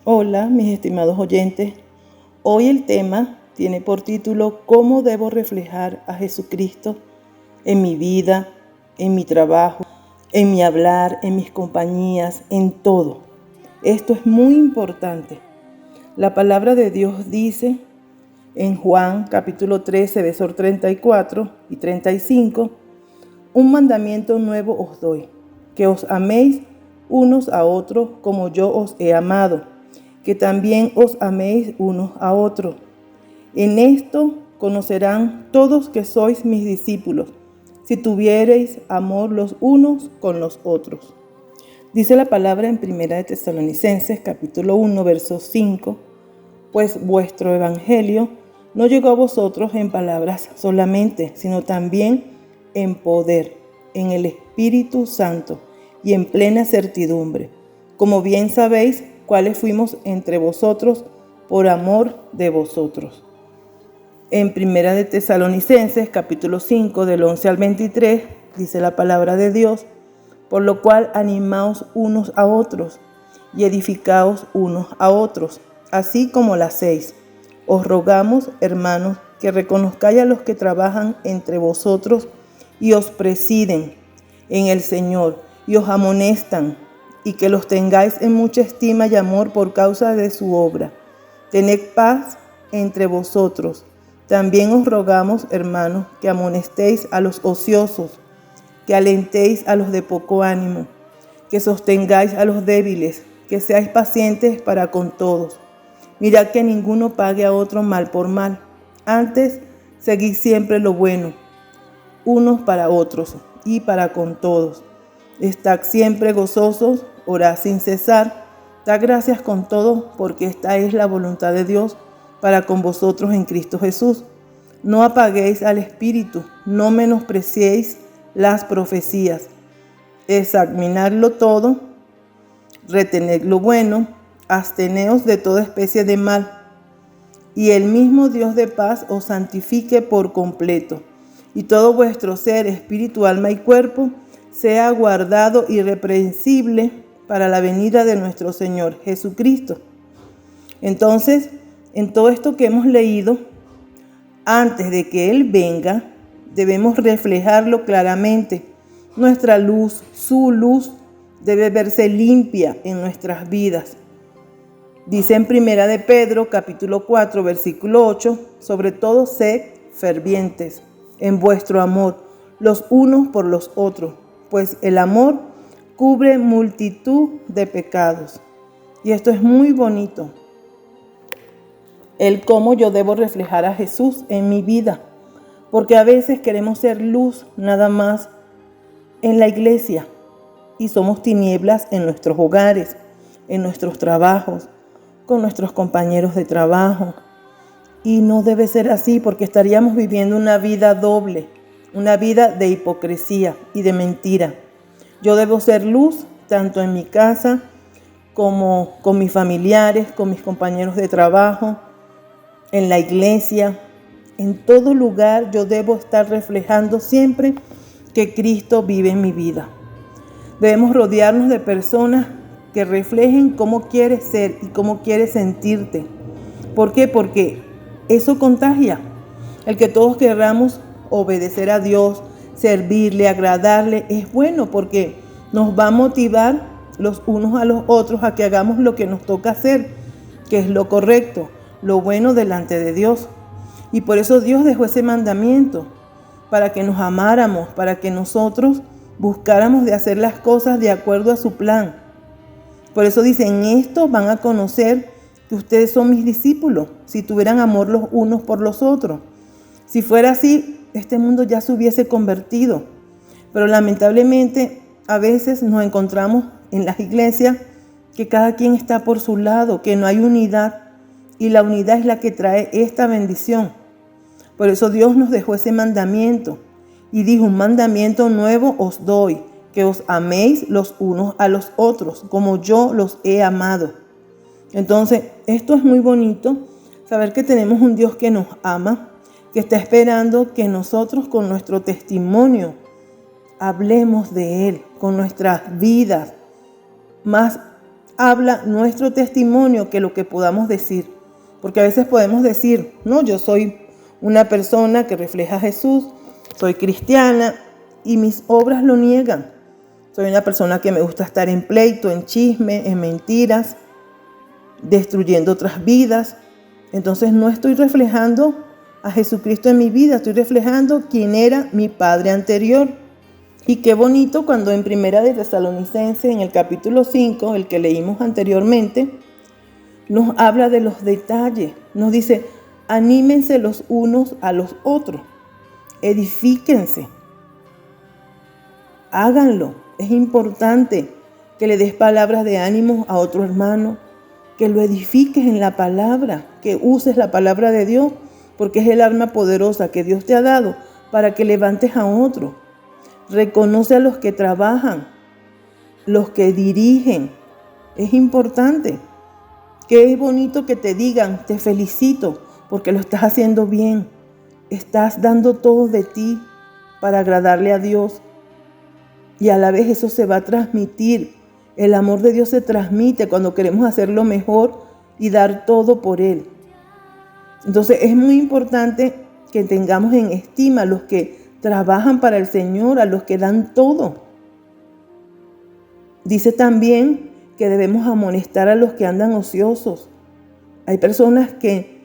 Hola, mis estimados oyentes. Hoy el tema tiene por título ¿Cómo debo reflejar a Jesucristo en mi vida, en mi trabajo, en mi hablar, en mis compañías, en todo? Esto es muy importante. La palabra de Dios dice en Juan capítulo 13, versos 34 y 35, un mandamiento nuevo os doy, que os améis unos a otros como yo os he amado, que también os améis unos a otros. En esto conocerán todos que sois mis discípulos, si tuviereis amor los unos con los otros. Dice la palabra en 1 de Tesalonicenses capítulo 1, verso 5, pues vuestro evangelio no llegó a vosotros en palabras solamente, sino también en poder, en el Espíritu Santo y en plena certidumbre, como bien sabéis cuáles fuimos entre vosotros por amor de vosotros. En 1 de Tesalonicenses capítulo 5 del 11 al 23 dice la palabra de Dios, por lo cual animaos unos a otros y edificaos unos a otros, así como lo hacéis. Os rogamos, hermanos, que reconozcáis a los que trabajan entre vosotros y os presiden en el Señor y os amonestan, y que los tengáis en mucha estima y amor por causa de su obra. Tened paz entre vosotros. También os rogamos, hermanos, que amonestéis a los ociosos, que alentéis a los de poco ánimo, que sostengáis a los débiles, que seáis pacientes para con todos. Mirad que ninguno pague a otro mal por mal. Antes, seguid siempre lo bueno, unos para otros y para con todos. Estad siempre gozosos, orad sin cesar, dad gracias con todo, porque esta es la voluntad de Dios para con vosotros en Cristo Jesús. No apaguéis al Espíritu, no menospreciéis las profecías. Examinadlo todo, retened lo bueno, absteneos de toda especie de mal, y el mismo Dios de paz os santifique por completo, y todo vuestro ser, espíritu, alma y cuerpo, sea guardado irreprensible para la venida de nuestro Señor Jesucristo. Entonces, en todo esto que hemos leído, antes de que Él venga, debemos reflejarlo claramente. Nuestra luz, su luz, debe verse limpia en nuestras vidas. Dice en 1 de Pedro, capítulo 4, versículo 8, sobre todo sed fervientes en vuestro amor, los unos por los otros, pues el amor cubre multitud de pecados. Y esto es muy bonito. El cómo yo debo reflejar a Jesús en mi vida. Porque a veces queremos ser luz nada más en la iglesia y somos tinieblas en nuestros hogares, en nuestros trabajos, con nuestros compañeros de trabajo. Y no debe ser así, porque estaríamos viviendo una vida doble, una vida de hipocresía y de mentira. Yo debo ser luz tanto en mi casa como con mis familiares, con mis compañeros de trabajo, en la iglesia. En todo lugar yo debo estar reflejando siempre que Cristo vive en mi vida. Debemos rodearnos de personas que reflejen cómo quieres ser y cómo quieres sentirte. ¿Por qué? Porque eso contagia. El que todos queramos obedecer a Dios, servirle, agradarle, es bueno porque nos va a motivar los unos a los otros a que hagamos lo que nos toca hacer, que es lo correcto, lo bueno delante de Dios. Y por eso Dios dejó ese mandamiento, para que nos amáramos, para que nosotros buscáramos de hacer las cosas de acuerdo a su plan. Por eso dice, en esto van a conocer que ustedes son mis discípulos, si tuvieran amor los unos por los otros. Si fuera así, este mundo ya se hubiese convertido. Pero lamentablemente a veces nos encontramos en las iglesias que cada quien está por su lado, que no hay unidad. Y la unidad es la que trae esta bendición. Por eso Dios nos dejó ese mandamiento y dijo, un mandamiento nuevo os doy, que os améis los unos a los otros, como yo los he amado. Entonces, esto es muy bonito, saber que tenemos un Dios que nos ama, que está esperando que nosotros con nuestro testimonio hablemos de Él, con nuestras vidas, más habla nuestro testimonio que lo que podamos decir. Porque a veces podemos decir, no, yo soy una persona que refleja a Jesús, soy cristiana y mis obras lo niegan. Soy una persona que me gusta estar en pleito, en chisme, en mentiras, destruyendo otras vidas. Entonces no estoy reflejando a Jesucristo en mi vida, estoy reflejando quién era mi padre anterior. Y qué bonito cuando en Primera de Tesalonicenses, en el capítulo 5, el que leímos anteriormente, nos habla de los detalles. Nos dice, anímense los unos a los otros, edifíquense, háganlo. Es importante que le des palabras de ánimo a otro hermano, que lo edifiques en la palabra, que uses la palabra de Dios, porque es el arma poderosa que Dios te ha dado para que levantes a otro. Reconoce a los que trabajan, los que dirigen. Es importante. Que es bonito que te digan, te felicito porque lo estás haciendo bien. Estás dando todo de ti para agradarle a Dios. Y a la vez eso se va a transmitir. El amor de Dios se transmite cuando queremos hacerlo mejor y dar todo por Él. Entonces es muy importante que tengamos en estima a los que trabajan para el Señor, a los que dan todo. Dice también que debemos amonestar a los que andan ociosos. Hay personas que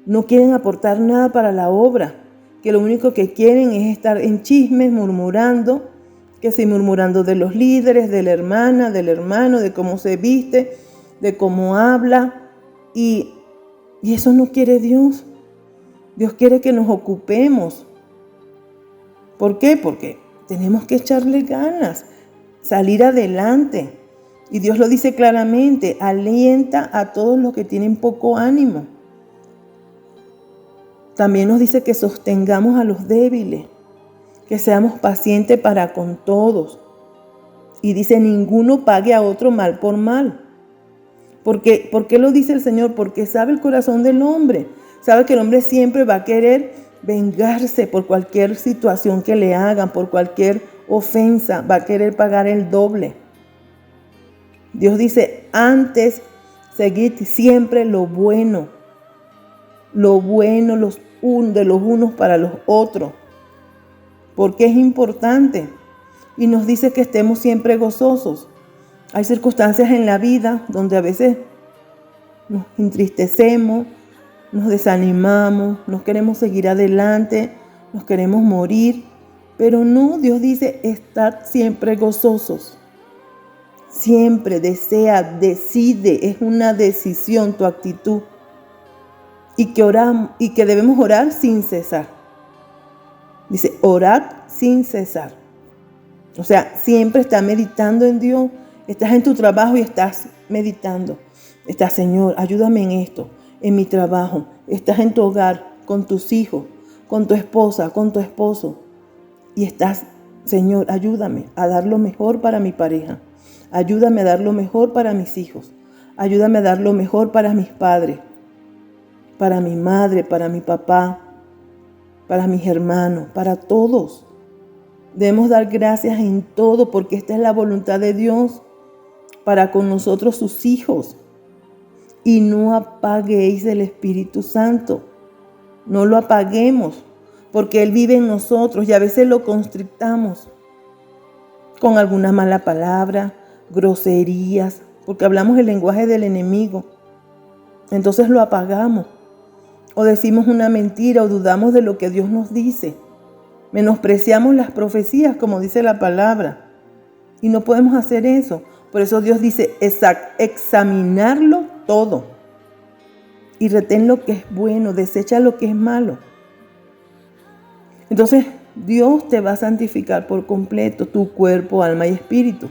no quieren aportar nada para la obra, que lo único que quieren es estar en chismes, murmurando, que si murmurando de los líderes, de la hermana, del hermano, de cómo se viste, de cómo habla. Y eso no quiere Dios. Dios quiere que nos ocupemos. ¿Por qué? Porque tenemos que echarle ganas, salir adelante. Y Dios lo dice claramente, alienta a todos los que tienen poco ánimo. También nos dice que sostengamos a los débiles, que seamos pacientes para con todos. Y dice, ninguno pague a otro mal por mal. ¿Por qué lo dice el Señor? Porque sabe el corazón del hombre. Sabe que el hombre siempre va a querer vengarse por cualquier situación que le hagan, por cualquier ofensa. Va a querer pagar el doble. Dios dice, antes seguid siempre lo bueno de los unos para los otros. Porque es importante. Y nos dice que estemos siempre gozosos. Hay circunstancias en la vida donde a veces nos entristecemos, nos desanimamos, no queremos seguir adelante, nos queremos morir. Pero no, Dios dice, estad siempre gozosos. Siempre desea, decide, es una decisión tu actitud. Y que debemos orar sin cesar. Dice, orad sin cesar. O sea, siempre estás meditando en Dios. Estás en tu trabajo y estás meditando. Estás, Señor, ayúdame en esto, en mi trabajo. Estás en tu hogar, con tus hijos, con tu esposa, con tu esposo. Y estás, Señor, ayúdame a dar lo mejor para mi pareja. Ayúdame a dar lo mejor para mis hijos. Ayúdame a dar lo mejor para mis padres, para mi madre, para mi papá, para mis hermanos, para todos. Debemos dar gracias en todo porque esta es la voluntad de Dios para con nosotros sus hijos. Y no apaguéis el Espíritu Santo. No lo apaguemos porque Él vive en nosotros y a veces lo constrictamos con alguna mala palabra, groserías, porque hablamos el lenguaje del enemigo. Entonces lo apagamos. O decimos una mentira o dudamos de lo que Dios nos dice. Menospreciamos las profecías, como dice la palabra. Y no podemos hacer eso. Por eso Dios dice, examinarlo todo. Y retén lo que es bueno, desecha lo que es malo. Entonces, Dios te va a santificar por completo, tu cuerpo, alma y espíritu.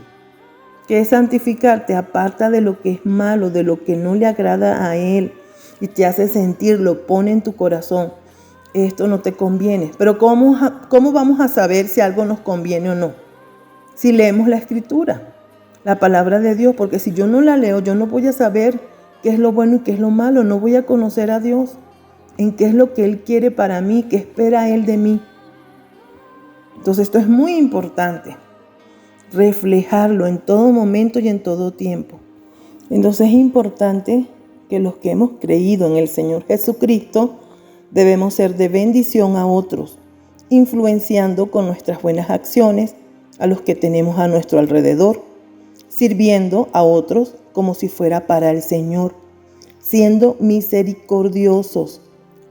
¿Qué es santificar? Te aparta de lo que es malo, de lo que no le agrada a Él. Y te hace sentir, lo pone en tu corazón. Esto no te conviene. Pero ¿cómo vamos a saber si algo nos conviene o no? Si leemos la Escritura, la palabra de Dios. Porque si yo no la leo, yo no voy a saber qué es lo bueno y qué es lo malo. No voy a conocer a Dios en qué es lo que Él quiere para mí, qué espera Él de mí. Entonces esto es muy importante. Reflejarlo en todo momento y en todo tiempo. Entonces es importante que los que hemos creído en el Señor Jesucristo debemos ser de bendición a otros, influenciando con nuestras buenas acciones a los que tenemos a nuestro alrededor, sirviendo a otros como si fuera para el Señor, siendo misericordiosos,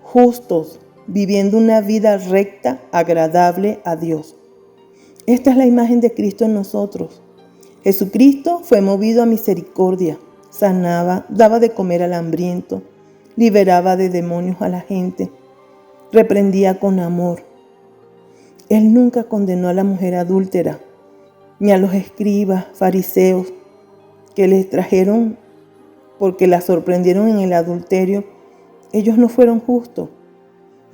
justos, viviendo una vida recta, agradable a Dios. Esta es la imagen de Cristo en nosotros. Jesucristo fue movido a misericordia, sanaba, daba de comer al hambriento, liberaba de demonios a la gente, reprendía con amor. Él nunca condenó a la mujer adúltera, ni a los escribas, fariseos, que les trajeron porque la sorprendieron en el adulterio. Ellos no fueron justos,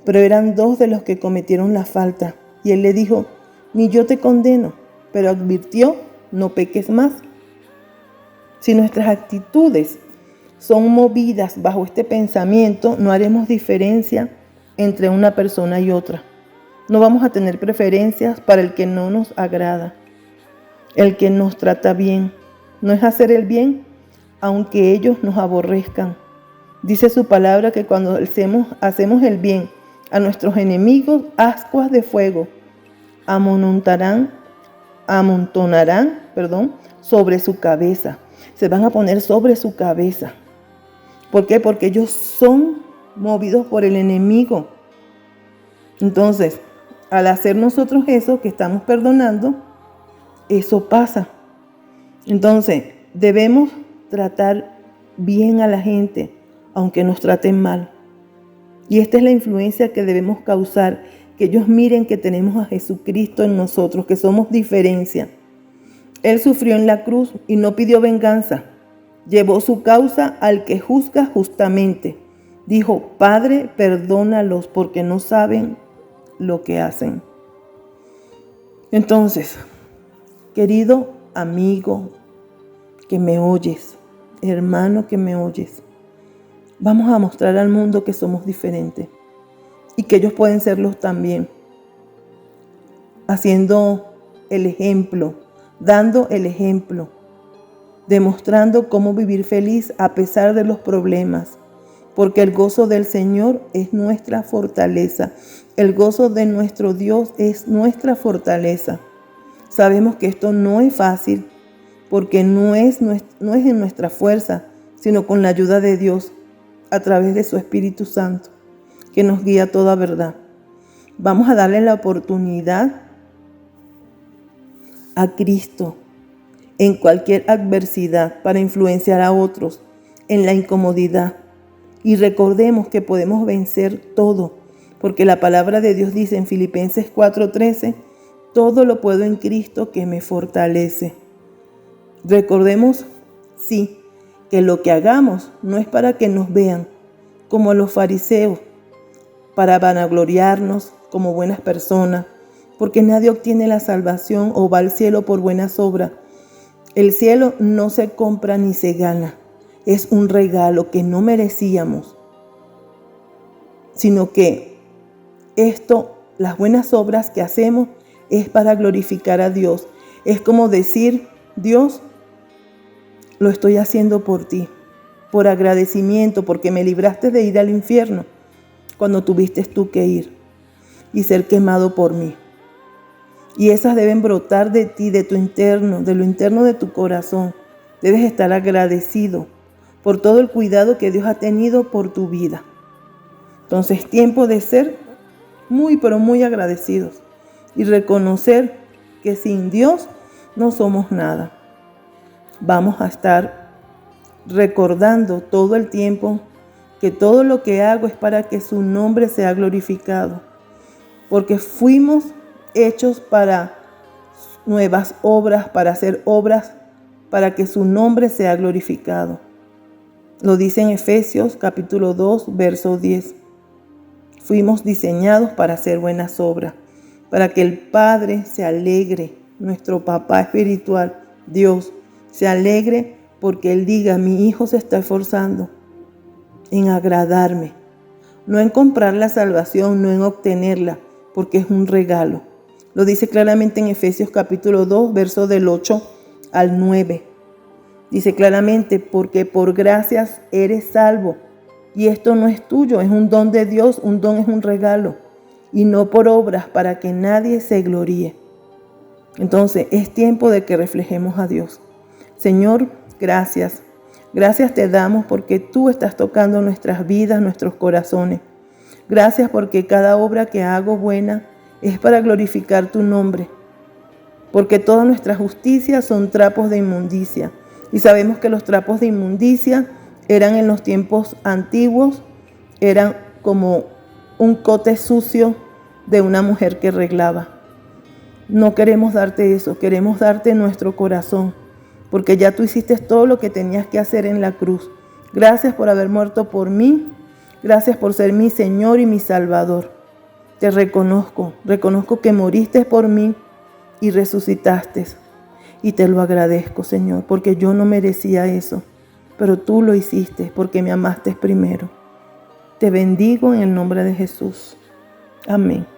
pero eran dos de los que cometieron la falta. Y él le dijo: ni yo te condeno, pero advirtió: no peques más. Si nuestras actitudes son movidas bajo este pensamiento, no haremos diferencia entre una persona y otra. No vamos a tener preferencias para el que no nos agrada, el que nos trata bien. No es hacer el bien, aunque ellos nos aborrezcan. Dice su palabra que cuando hacemos el bien a nuestros enemigos, ascuas de fuego amontonarán sobre su cabeza. Se van a poner sobre su cabeza. ¿Por qué? Porque ellos son movidos por el enemigo. Entonces, al hacer nosotros eso que estamos perdonando, eso pasa. Entonces, debemos tratar bien a la gente, aunque nos traten mal. Y esta es la influencia que debemos causar, que ellos miren que tenemos a Jesucristo en nosotros, que somos diferencia. Él sufrió en la cruz y no pidió venganza. Llevó su causa al que juzga justamente. Dijo: Padre, perdónalos porque no saben lo que hacen. Entonces, querido amigo que me oyes, hermano que me oyes, vamos a mostrar al mundo que somos diferentes y que ellos pueden serlos también, haciendo el ejemplo, dando el ejemplo, demostrando cómo vivir feliz a pesar de los problemas, porque el gozo del Señor es nuestra fortaleza. El gozo de nuestro Dios es nuestra fortaleza. Sabemos que esto no es fácil, porque no es en nuestra fuerza, sino con la ayuda de Dios, a través de su Espíritu Santo, que nos guía a toda verdad. Vamos a darle la oportunidad a Cristo en cualquier adversidad para influenciar a otros en la incomodidad. Y recordemos que podemos vencer todo, porque la palabra de Dios dice en Filipenses 4:13, todo lo puedo en Cristo que me fortalece. Recordemos, sí, que lo que hagamos no es para que nos vean como los fariseos, para vanagloriarnos como buenas personas, porque nadie obtiene la salvación o va al cielo por buenas obras. El cielo no se compra ni se gana. Es un regalo que no merecíamos, sino que las buenas obras que hacemos es para glorificar a Dios. Es como decir: Dios, lo estoy haciendo por ti, por agradecimiento, porque me libraste de ir al infierno cuando tuviste tú que ir y ser quemado por mí. Y esas deben brotar de ti, de tu interno, de lo interno de tu corazón. Debes estar agradecido por todo el cuidado que Dios ha tenido por tu vida. Entonces es tiempo de ser muy, pero muy agradecidos y reconocer que sin Dios no somos nada. Vamos a estar recordando todo el tiempo que todo lo que hago es para que su nombre sea glorificado, porque fuimos hechos para nuevas obras, para hacer obras para que su nombre sea glorificado. Lo dice en Efesios capítulo 2, verso 10. Fuimos diseñados para hacer buenas obras, para que el Padre se alegre, nuestro Papá espiritual, Dios, se alegre porque Él diga: mi hijo se está esforzando en agradarme, no en comprar la salvación, no en obtenerla, porque es un regalo. Lo dice claramente en Efesios capítulo 2, verso del 8 al 9. Dice claramente, porque por gracias eres salvo. Y esto no es tuyo, es un don de Dios, un don es un regalo. Y no por obras para que nadie se gloríe. Entonces es tiempo de que reflejemos a Dios. Señor, gracias. Gracias te damos porque tú estás tocando nuestras vidas, nuestros corazones. Gracias porque cada obra que hago buena es para glorificar tu nombre. Porque todas nuestras justicias son trapos de inmundicia. Y sabemos que los trapos de inmundicia eran en los tiempos antiguos, eran como un cote sucio de una mujer que arreglaba. No queremos darte eso, queremos darte nuestro corazón, porque ya tú hiciste todo lo que tenías que hacer en la cruz. Gracias por haber muerto por mí, gracias por ser mi Señor y mi Salvador. Te reconozco que moriste por mí y resucitaste. Y te lo agradezco, Señor, porque yo no merecía eso, pero tú lo hiciste porque me amaste primero. Te bendigo en el nombre de Jesús. Amén.